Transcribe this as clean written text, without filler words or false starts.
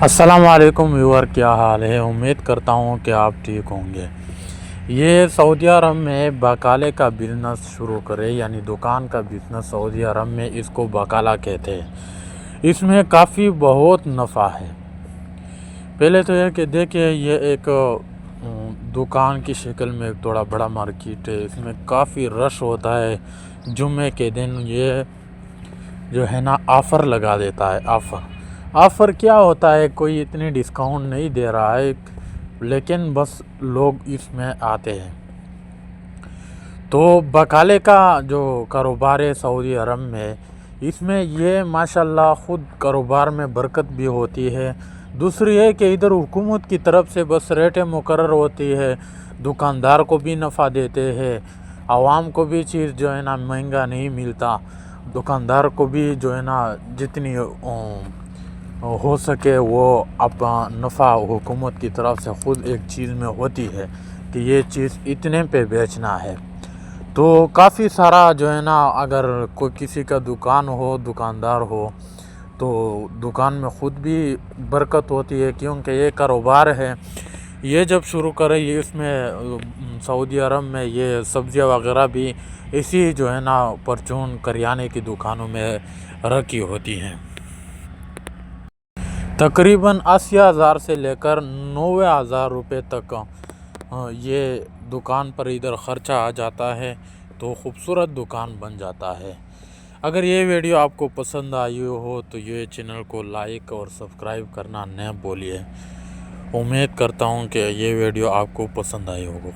السلام علیکم ویور، کیا حال ہے؟ امید کرتا ہوں کہ آپ ٹھیک ہوں گے۔ یہ سعودی عرب میں بقالے کا بزنس شروع کرے، یعنی دکان کا بزنس سعودی عرب میں اس کو بقالہ کہتے ہیں۔ اس میں کافی بہت نفع ہے۔ پہلے تو یہ کہ دیکھیں، یہ ایک دکان کی شکل میں ایک تھوڑا بڑا مارکیٹ ہے۔ اس میں کافی رش ہوتا ہے۔ جمعے کے دن یہ جو ہے نا آفر لگا دیتا ہے۔ آفر کیا ہوتا ہے؟ کوئی اتنی ڈسکاؤنٹ نہیں دے رہا ہے، لیکن بس لوگ اس میں آتے ہیں۔ تو بقالے کا جو کاروبار ہے سعودی عرب میں، اس میں یہ ماشاءاللہ خود کاروبار میں برکت بھی ہوتی ہے۔ دوسری ہے کہ ادھر حکومت کی طرف سے بس ریٹیں مقرر ہوتی ہے، دکاندار کو بھی نفع دیتے ہیں، عوام کو بھی چیز جو ہے نا مہنگا نہیں ملتا، دکاندار کو بھی جو ہے نا جتنی ہو سکے وہ اپنا نفع حکومت کی طرف سے خود ایک چیز میں ہوتی ہے کہ یہ چیز اتنے پہ بیچنا ہے۔ تو کافی سارا جو ہے نا، اگر کوئی کسی کا دکان ہو، دکاندار ہو، تو دکان میں خود بھی برکت ہوتی ہے، کیونکہ یہ کاروبار ہے۔ یہ جب شروع کرے، یہ اس میں سعودی عرب میں یہ سبزیاں وغیرہ بھی اسی جو ہے نا پرچون کریانے کی دکانوں میں رکھی ہوتی ہیں۔ تقریباً 80,000 سے لے کر 90,000 روپے تک یہ دکان پر ادھر خرچہ آ جاتا ہے، تو خوبصورت دکان بن جاتا ہے۔ اگر یہ ویڈیو آپ کو پسند آئی ہو تو یہ چینل کو لائک اور سبسکرائب کرنا نہ بھولیے۔ امید کرتا ہوں کہ یہ ویڈیو آپ کو پسند آئی ہوگا۔